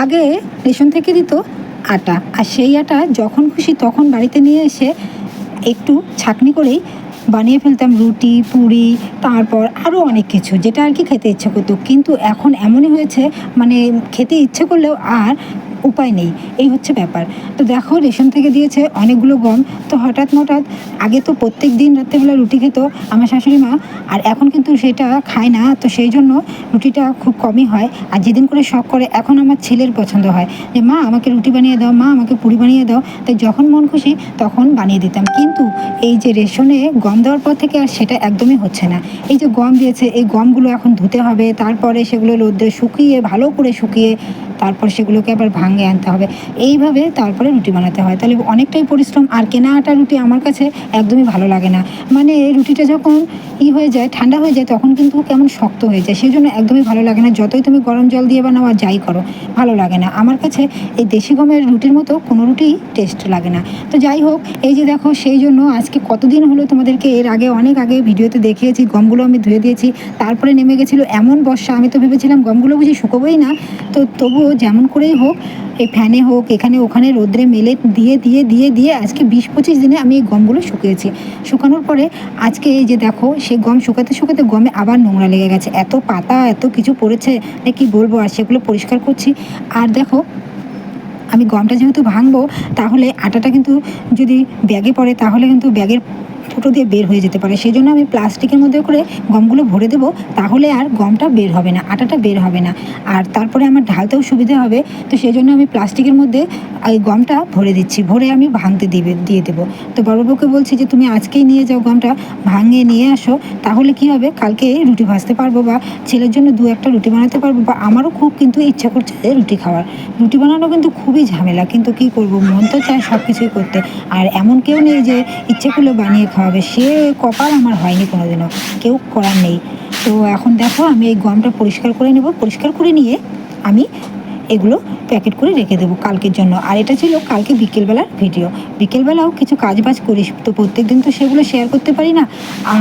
আগে রেশন থেকে দিত আটা, আর সেই আটা যখন খুশি তখন বাড়িতে নিয়ে এসে একটু ছাঁকনি করেই বানিয়ে ফেলতাম রুটি, পুরি, তারপর আরও অনেক কিছু, যেটা আর কি খেতে ইচ্ছে করতো। কিন্তু এখন এমনই হয়েছে, মানে খেতে ইচ্ছে করলেও আর উপায় নেই, এই হচ্ছে ব্যাপার। তো দেখো রেশন থেকে দিয়েছে অনেকগুলো গম। তো হঠাৎ আগে তো প্রত্যেক দিন রাত্রেবেলা রুটি খেত আমার শাশুড়ি মা, আর এখন কিন্তু সেটা খায় না। তো সেই জন্য রুটিটা খুব কমই হয়, আর যেদিন করে শখ করে এখন আমার ছেলের পছন্দ হয় যে মা আমাকে রুটি বানিয়ে দাও, মা আমাকে পুরি বানিয়ে দাও। তাই যখন মন খুশি তখন বানিয়ে দিতাম। কিন্তু এই যে রেশনে গম দেওয়ার পর থেকে আর সেটা একদমই হচ্ছে না। এই যে গম দিয়েছে, এই গমগুলো এখন ধুতে হবে, তারপরে সেগুলো রোদ্রে শুকিয়ে, ভালো করে শুকিয়ে, তারপর সেগুলোকে আবার ভাঙে আনতে হবে, এইভাবে তারপরে রুটি বানাতে হয়। তাহলে অনেকটাই পরিশ্রম। আর কেনা আটা রুটি আমার কাছে একদমই ভালো লাগে না। মানে রুটিটা যখন হয়ে যায়, ঠান্ডা হয়ে যায়, তখন কিন্তু কেমন শক্ত হয়ে যায়, সেই জন্য একদমই ভালো লাগে না। যতই তুমি গরম জল দিয়ে বানাও আর যাই করো, ভালো লাগে না আমার কাছে। এই দেশি গমের রুটির মতো কোনো রুটি টেস্ট লাগে না। তো যাই হোক, এই যে দেখো, সেই জন্য আজকে কতদিন হলো তোমাদেরকে এর আগে অনেক আগে ভিডিওতে দেখিয়েছি, গমগুলো আমি ধুয়ে দিয়েছি। তারপরে নেমে গেছিলো এমন বর্ষা, আমি তো ভেবেছিলাম গমগুলো বুঝি শুকোবোই না। তো তবুও যেমন করেই হোক, এই ফ্যানে হোক, এখানে ওখানে রোদ্রে মেলে দিয়ে দিয়ে দিয়ে দিয়ে আজকে 20-25 দিনে আমি এই গমগুলো শুকিয়েছি। শুকানোর পরে আজকে এই যে দেখো, সেই গম শুকাতে শুকাতে গমে আবার নোংরা লেগে গেছে, এত পাতা এত কিছু পড়েছে কি বলবো। আর সেগুলো পরিষ্কার করছি। আর দেখো, আমি গমটা যেহেতু ভাঙবো, তাহলে আটাটা কিন্তু যদি ব্যাগে পড়ে তাহলে কিন্তু ব্যাগের ফুটো দিয়ে বের হয়ে যেতে পারে। সেই জন্য আমি প্লাস্টিকের মধ্যে করে গমগুলো ভরে দেবো, তাহলে আর গমটা বের হবে না, আটাটা বের হবে না। আর তারপরে আমার ঢালতেও সুবিধা হবে। তো সেই জন্য আমি প্লাস্টিকের মধ্যে এই গমটা ভরে দিচ্ছি, ভরে আমি ভাঙতে দিয়ে দেবো। তো বড়বাবুকে বলছি যে তুমি আজকেই নিয়ে যাও গমটা, ভাঙিয়ে নিয়ে আসো, তাহলে কি হবে, কালকে রুটি ভাজতে পারবো, বা ছেলের জন্য 2-1টা রুটি বানাতে পারবো, বা আমারও খুব কিন্তু ইচ্ছা করছে রুটি খাওয়ার। রুটি বানানো কিন্তু খুবই ঝামেলা, কিন্তু কি করব, মন তো চায় সব কিছুই করতে। আর এমন কেউ নেই যে ইচ্ছে করলে বানিয়ে খাওয়াবে, সে কপাল আমার হয়নি কোনোদিনও, কেউ করার নেই। তো এখন দেখো, আমি এই গমটা পরিষ্কার করে নেব, পরিষ্কার করে নিয়ে আমি এগুলো প্যাকেট করে রেখে দেবো কালকের জন্য। আর এটা ছিল কালকে বিকেলবেলার ভিডিও। বিকেলবেলাও কিছু কাজবাজ করিস, তো প্রত্যেক দিন তো সেগুলো শেয়ার করতে পারি না।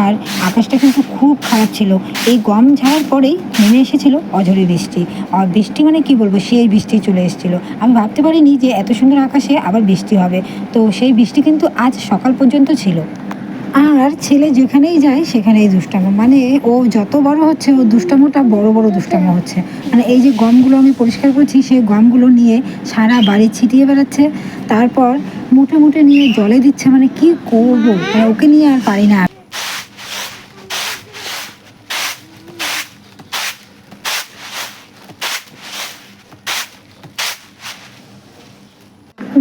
আর আকাশটা কিন্তু খুব খারাপ ছিল। এই গম ঝাড়ার পরেই নেমে এসেছিল অঝরে বৃষ্টি। আর বৃষ্টি মানে কি বলবো, সেই বৃষ্টি চলে এসেছিলো। আমি ভাবতে পারিনি যে এত সুন্দর আকাশে আবার বৃষ্টি হবে। তো সেই বৃষ্টি কিন্তু আজ সকাল পর্যন্ত ছিল। আর ছেলে যেখানেই যায় সেখানেই দুষ্টামো, মানে ও যত বড় হচ্ছে ও দুষ্টামোটা বড় বড় দুষ্টামো হচ্ছে। মানে এই যে গমগুলো আমি পরিষ্কার করছি, সেই গমগুলো নিয়ে সারা বাড়ি ছিটিয়ে বেড়াচ্ছে, তারপর মুঠে মুঠে নিয়ে জলে দিচ্ছে। মানে কি করবো, মানে ওকে নিয়ে আর পারি না।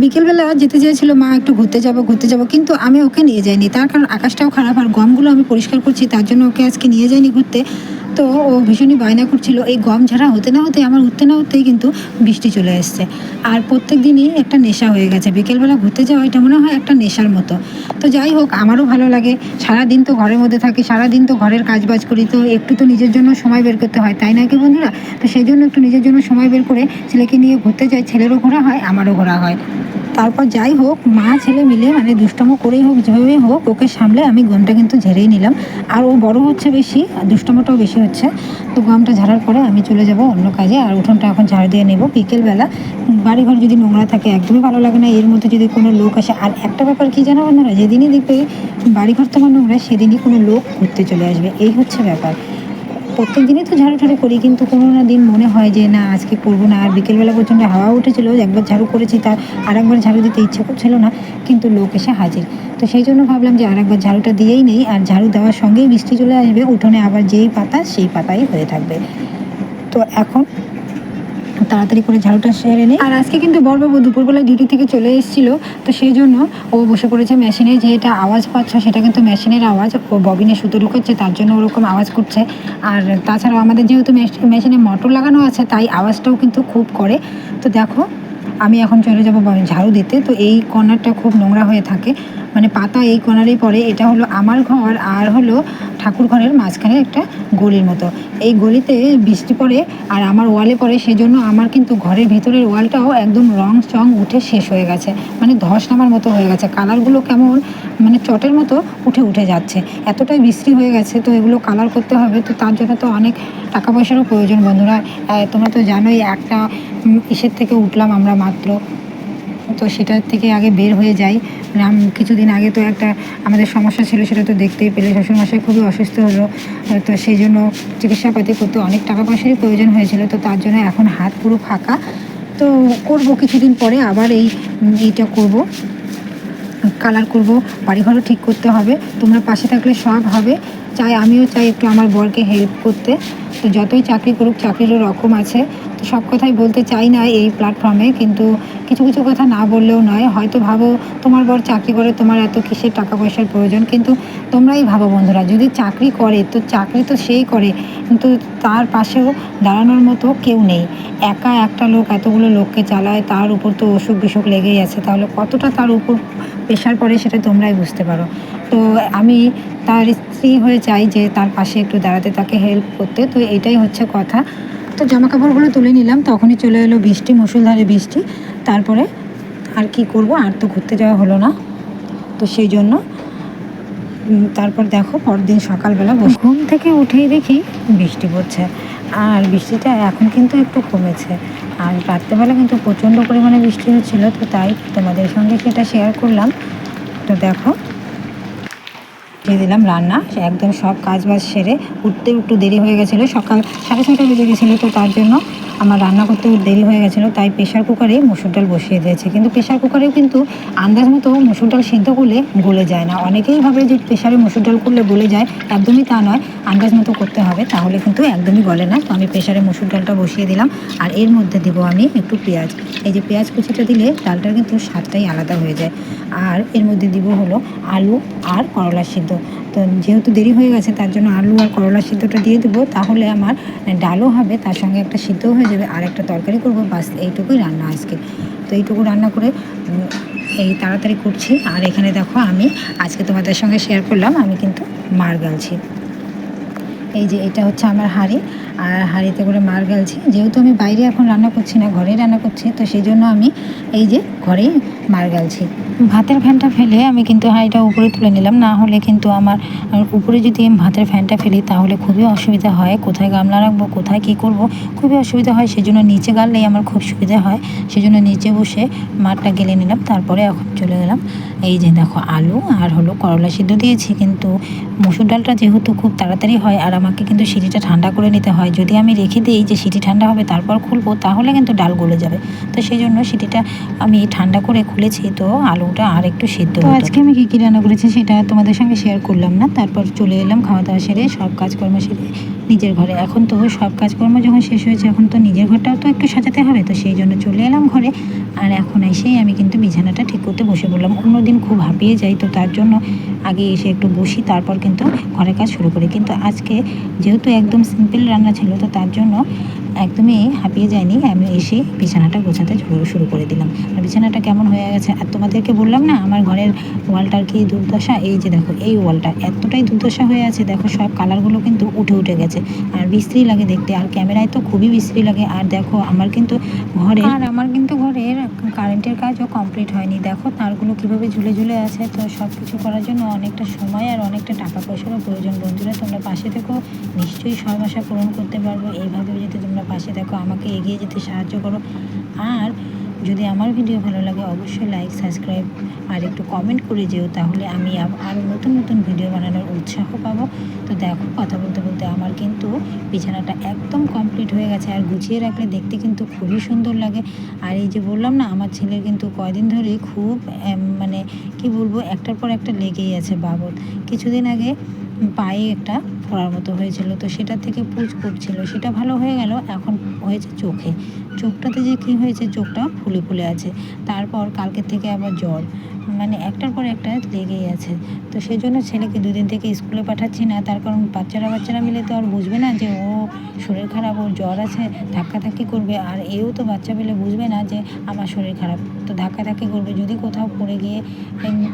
বিকেলবেলা যেতে চেয়েছিল মা, একটু ঘুরতে যাবো, কিন্তু আমি ওকে নিয়ে যাইনি। তার কারণ আকাশটাও খারাপ, আর গমগুলো আমি পরিষ্কার করছি, তার জন্য ওকে আজকে নিয়ে যাইনি ঘুরতে। তো ও ভীষণই বায়না করছিল। এই গম ঝাড়া হতে না হতে, আমার উঠতে না উঠতেই কিন্তু বৃষ্টি চলে এসছে। আর প্রত্যেক দিনই একটা নেশা হয়ে গেছে, বিকেলবেলা ঘুরতে যাওয়া এটা মনে হয় একটা নেশার মতো। তো যাই হোক, আমারও ভালো লাগে। সারাদিন তো ঘরের মধ্যে থাকি, সারাদিন তো ঘরের কাজবাজ করি, তো একটু তো নিজের জন্য সময় বের করতে হয়, তাই না কি বন্ধুরা? তো সেই জন্য একটু নিজের জন্য সময় বের করে ছেলেকে নিয়ে ঘুরতে যাই। ছেলেরও ঘোরা হয়, আমারও ঘোরা হয়। তারপর যাই হোক, মা ছেলে মিলে মানে দুষ্টামো করেই হোক, যেভাবেই হোক, ওকে সামলে আমি গমটা কিন্তু ঝেড়েই নিলাম। আর ও বড় হচ্ছে বেশি, দুষ্টামোটাও বেশি হচ্ছে। তো গমটা ঝাড়ার পরে আমি চলে যাব অন্য কাজে, আর উঠোনটা এখন ঝাড় দিয়ে নেব। বিকেলবেলা বাড়িঘর যদি নোংরা থাকে একদমই ভালো লাগে না, এর মধ্যে যদি কোনো লোক আসে। আর একটা ব্যাপার কি জানো বন্ধুরা, যেদিনই দেখবে বাড়িঘর তোমার নোংরা, সেদিনই কোনো লোক ঘুরতে চলে আসবে, এই হচ্ছে ব্যাপার। প্রত্যেক দিনই তো ঝাড়ু করি, কিন্তু কোনো না দিন মনে হয় যে না আজকে করবো না। আর বিকেলবেলা প্রচণ্ড হাওয়া উঠেছিল, একবার ঝাড়ু করেছি, তার আরেকবার ঝাড়ু দিতে ইচ্ছে করছিল না, কিন্তু লোক এসে হাজির। তো সেই জন্য ভাবলাম যে আরেকবার ঝাড়ুটা দিয়েই নেই। আর ঝাড়ু দেওয়ার সঙ্গেই বৃষ্টি চলে আসবে, উঠোনে আবার যেই পাতা সেই পাতাই হয়ে থাকবে। তো এখন তাড়াতাড়ি করে ঝাড়ুটা সেরে নিই। আর আজকে কিন্তু বড়বাবু দুপুরবেলা ডিউটি থেকে চলে এসেছিল, তো সেই জন্য ও বসে পড়েছে মেশিনে। যেটা আওয়াজ পাচ্ছ সেটা কিন্তু মেশিনের আওয়াজ, ও ববিনে সুতো ঢুকাচ্ছে, তার জন্য ওরকম আওয়াজ করছে। আর তাছাড়াও আমাদের যেহেতু মেশিনে মোটর লাগানো আছে, তাই আওয়াজটাও কিন্তু খুব করে। তো দেখো, আমি এখন চলে যাবো ঝাড়ু দিতে। তো এই কর্নারটা খুব নোংরা হয়ে থাকে, মানে পাতা এই কর্নারেই পড়ে। এটা হলো আমার ঘর, আর হলো ঠাকুর ঘরের মাঝখানে একটা গলির মতো। এই গলিতে বৃষ্টি পড়ে আর আমার ওয়ালে পড়ে, সেজন্য আমার কিন্তু ঘরের ভেতরের ওয়ালটাও একদম রং চং উঠে শেষ হয়ে গেছে, মানে ধস নামার মতো হয়ে গেছে। কালারগুলো কেমন মানে চটের মতো উঠে উঠে যাচ্ছে, এতটাই বৃষ্টি হয়ে গেছে। তো এগুলো কালার করতে হবে, তো তার জন্য তো অনেক টাকা পয়সারও প্রয়োজন বন্ধুরা। তোমরা তো জানোই একটা ইসের থেকে উঠলাম আমরা মাত্র, তো সেটার থেকে আগে বের হয়ে যাই। কিছুদিন আগে তো একটা আমাদের সমস্যা ছিল, সেটা তো দেখতেই পেলে, শ্বশুরমশাই খুবই অসুস্থ হলো। তো সেই জন্য চিকিৎসাপাতি করতে অনেক টাকা পয়সারই প্রয়োজন হয়েছিল। তো তার জন্য এখন হাত পুরো ফাঁকা। তো করব কিছুদিন পরে আবার এইটা করব, কালার করব, বাড়িঘরও ঠিক করতে হবে। তোমরা পাশে থাকলে সব হবে। আমিও চাই একটু আমার বরকে হেল্প করতে। তো যতই চাকরি করুক, চাকরিরও রকম আছে, তো সব কথাই বলতে চাই না এই প্ল্যাটফর্মে, কিন্তু কিছু কিছু কথা না বললেও নয়। হয়তো ভাবো তোমার বর চাকরি করে, তোমার এত কিসের টাকা পয়সার প্রয়োজন, কিন্তু তোমরাই ভাবো বন্ধুরা, যদি চাকরি করে তো চাকরি তো সেই করে, কিন্তু তার পাশেও দাঁড়ানোর মতো কেউ নেই। একা একটা লোক এতগুলো লোককে চালায়, তার উপর তো অসুখ বিসুখ লেগেই আছে, তাহলে কতটা তার উপর প্রেশার পড়ে সেটা তোমরাই বুঝতে পারো। তো আমি তার স্ত্রী হয়ে চাই যে তার পাশে একটু দাঁড়াতে, তাকে হেল্প করতে। তো এটাই হচ্ছে কথা। তো জামা কাপড়গুলো তুলে নিলাম, তখনই চলে এলো বৃষ্টি, মুষলধারে বৃষ্টি। তারপরে আর কি করব, আর তো ঘুরতে যাওয়া হলো না, তো সেই জন্য তারপর দেখো পরদিন সকালবেলা ঘুম থেকে উঠেই দেখি বৃষ্টি পড়ছে। আর বৃষ্টিটা এখন কিন্তু একটু কমেছে, আর রাত্রেবেলা কিন্তু প্রচণ্ড পরিমাণে বৃষ্টি হচ্ছিলো। তো তাই তোমাদের সঙ্গে সেটা শেয়ার করলাম। তো দেখো দিয়ে দিলাম রান্না, একদম সব কাজ বাজ সেরে উঠতে একটু দেরি হয়ে গেছিলো, সকাল 6:30 বেজে গেছিলো। তো তার জন্য আমার রান্না করতে দেরি হয়ে গেছিলো, তাই প্রেশার কুকারে মসুর ডাল বসিয়ে দিয়েছি। কিন্তু প্রেশার কুকারেও কিন্তু আন্দাজ মতো মসুর ডাল সিদ্ধ করলে গলে যায় না। অনেকেই ভাবে যে প্রেশারে মসুর ডাল করলে গলে যায়, একদমই তা নয়। আন্দাজ মতো করতে হবে, তাহলে কিন্তু একদমই গলে না। তো আমি প্রেশারে মসুর ডালটা বসিয়ে দিলাম, আর এর মধ্যে দিব আমি একটু পেঁয়াজ। এই যে পেঁয়াজ কুচিটা দিলে ডালটার কিন্তু স্বাদটাই আলাদা হয়ে যায়। আর এর মধ্যে দিব হলো আলু আর করলা সিদ্ধ। তো যেহেতু দেরি হয়ে গেছে, তার জন্য আলু আর করলা সিদ্ধটা দিয়ে দেবো, তাহলে আমার ডালও হবে, তার সঙ্গে একটা সিদ্ধও হয়ে যাবে, আর একটা তরকারি করবো, বাস এইটুকুই রান্না আজকে। তো এইটুকু রান্না করে এই তাড়াতাড়ি করছি। আর এখানে দেখো আমি আজকে তোমাদের সঙ্গে শেয়ার করলাম, আমি কিন্তু মার গালছি। এই যে এটা হচ্ছে আমার হাঁড়ি, আর হাঁড়িতে করে মার গালছি। যেহেতু আমি বাইরে এখন রান্না করছি না, ঘরেই রান্না করছি, তো সেই জন্য আমি এই যে ঘরেই মার গালছি। ভাতের ফ্যানটা ফেলে আমি কিন্তু হাঁড়িটা উপরে তুলে নিলাম, না হলে কিন্তু আমার উপরে যদি আমি ভাতের ফ্যানটা ফেলি তাহলে খুবই অসুবিধা হয়, কোথায় গামলা রাখবো, কোথায় কী করব, খুবই অসুবিধা হয়। সেই জন্য নিচে গাললেই আমার খুব সুবিধা হয়, সেই জন্য নিচে বসে মারটা গেলে নিলাম। তারপরে এখন চলে গেলাম, এই যে দেখো আলু আর হলো করলা সিদ্ধ দিয়েছি। কিন্তু মসুর ডালটা যেহেতু খুব তাড়াতাড়ি হয়, আর আমাকে কিন্তু সিটিটা ঠান্ডা করে নিতে হয়। যদি আমি রেখে দিই যে সিটি ঠান্ডা হবে তারপর খুলবো, তাহলে কিন্তু ডাল গলে যাবে। তো সেই জন্য সিটিটা আমি ঠান্ডা করে খুলেছি, তো আলুটা আর একটু সিদ্ধ। তো আজকে আমি কী কী রান্না করেছি সেটা তোমাদের সঙ্গে শেয়ার করলাম না। তারপর চলে এলাম খাওয়া দাওয়া সেরে, সব কাজকর্ম সেরে নিজের ঘরে। এখন তো সব কাজকর্ম যখন শেষ হয়েছে, এখন তো নিজের ঘরটাও তো একটু সাজাতে হবে, তো সেই জন্য চলে এলাম ঘরে। আর এখন এসেই আমি কিন্তু বিছানাটা ঠিক করতে বসে পড়লাম। অন্যদিন খুব হাঁপিয়ে যাই, তো তার জন্য আগে এসে একটু বসি, তারপর কিন্তু ঘরের কাজ শুরু করি। কিন্তু আজকে যেহেতু একদম সিম্পল রান্না ছিল, তো তার জন্য একদমই হাঁপিয়ে যায়নি। আমি এসে বিছানাটা গোছাতে শুরু করে দিলাম। আর বিছানাটা কেমন হয়ে গেছে, আর তোমাদেরকে বললাম না আমার ঘরের ওয়ালটার কি দুর্দশা। এই যে দেখো এই ওয়ালটা এতটাই দুর্দশা হয়ে আছে, দেখো সব কালারগুলো কিন্তু উঠে গেছে, আর বিশ্রী লাগে দেখতে, আর ক্যামেরায় তো খুবই বিশ্রী লাগে। আর দেখো আমার কিন্তু ঘরের কারেন্টের কাজও কমপ্লিট হয়নি। দেখো তারগুলো কীভাবে ঝুলে ঝুলে আছে। তো সব কিছু করার জন্য অনেকটা সময় আর অনেকটা টাকা পয়সারও প্রয়োজন। বন্ধুরা তোমরা পাশে থেকো, নিশ্চয়ই সব আশা পূরণ করতে পারবো। এইভাবে যদি তোমরা পাশে দেখো, আমাকে এগিয়ে যেতে সাহায্য করো। আর যদি আমার ভিডিও ভালো লাগে অবশ্যই লাইক, সাবস্ক্রাইব আর একটু কমেন্ট করে যেও, তাহলে আমি আরও নতুন নতুন ভিডিও বানানোর উৎসাহ পাবো। তো দেখো কথা বলতে বলতে আমার কিন্তু বিছানাটা একদম কমপ্লিট হয়ে গেছে, আর গুছিয়ে রাখলে দেখতে কিন্তু খুবই সুন্দর লাগে। আর এই যে বললাম না, আমার ছেলের কিন্তু কয়দিন ধরে খুব মানে কি বলবো, একটার পর একটা লেগেই আছে বাবদ। কিছুদিন আগে পায়ে একটা ফোড়ার মতো হয়েছিল, তো সেটা থেকে পুজ করছিল, সেটা ভালো হয়ে গেল। এখন হয়েছে চোখটাতে যে কী হয়েছে, চোখটা ফুলে আছে। তারপর কালকের থেকে আবার জ্বর, মানে একটার পর একটা লেগেই আছে। তো সেই জন্য ছেলেকে দুদিন থেকে স্কুলে পাঠাচ্ছি না, তার কারণ বাচ্চারা মিলে তো আর বুঝবে না যে ও শরীর খারাপ, ওর জ্বর আছে, ধাক্কাধাক্কি করবে। আর এও তো বাচ্চা পেলে বুঝবে না যে আমার শরীর খারাপ, তো ধাক্কাধাক্কি করবে, যদি কোথাও পড়ে গিয়ে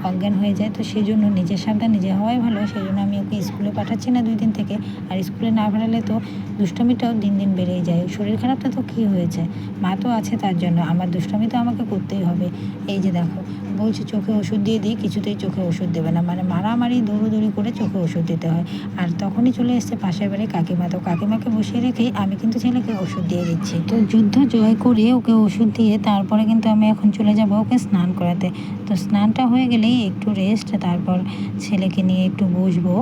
অজ্ঞান হয়ে যায়। তো সেই জন্য নিজের সাবধান নিজে হওয়াই ভালো। সেই জন্য আমি ওকে স্কুলে পাঠাচ্ছি না 2 দিন থেকে। আর স্কুলে না পাঠালে তো দুষ্টামিটাও দিন দিন বেড়েই যায়। শরীর খারাপটা তো কী হয়েছে, মা তো আছে, তার জন্য আমার দুষ্টামি তো আমাকে করতেই হবে। এই যে দেখো বলছি চোখে ওষুধ দিয়ে দিই, কিছুতেই চোখে ওষুধ দেবে না, মানে মারামারি দৌড়োদৌড়ি করে চোখে ওষুধ দিতে হয়। আর তখনই চলে এসছে পাশের বাড়ি কাকিমা, তো কাকিমাকে বসিয়ে রেখেই আমি কিন্তু ছেলেকে ওষুধ দিয়ে দিচ্ছি। তো যুদ্ধ জয় করে ওকে ওষুধ দিয়ে তারপরে কিন্তু আমি এখন চলে যাব ওকে স্নান করাতে। তো স্নানটা হয়ে গেলেই একটু রেস্ট, তারপর ছেলেকে নিয়ে একটু বসবো।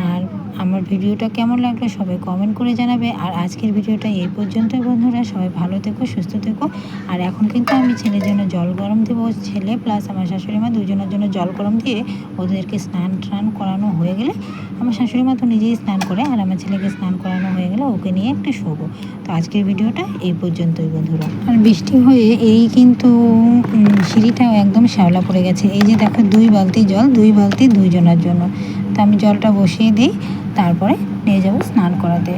আর আমার ভিডিওটা কেমন লাগলো সবাই কমেন্ট করে জানাবে। আর আজকের ভিডিওটা এই পর্যন্তই বন্ধুরা, সবাই ভালো থেকো, সুস্থ থেকো। আর এখন কিন্তু আমি ছেলের জন্য জল গরম দেবো, ছেলে প্লাস আমার শাশুড়ি মা দুজনের জন্য জল গরম দিয়ে ওদেরকে স্নান টান করানো হয়ে গেলে, আমার শাশুড়ি মা তো নিজেই স্নান করে, আর আমার ছেলেকে স্নান করানো হয়ে গেলে ওকে নিয়ে একটু শোবো। তো আজকের ভিডিওটা এই পর্যন্তই বন্ধুরা। আর বৃষ্টি হয়ে এই কিন্তু সিঁড়িটাও একদম শ্যাওলা পড়ে গেছে। এই যে দেখো 2 বালতি জল, 2 বালতি দুইজনের জন্য। তো আমি জলটা বসিয়ে দিই, তারপরে নিয়ে যাব স্নান করাতে।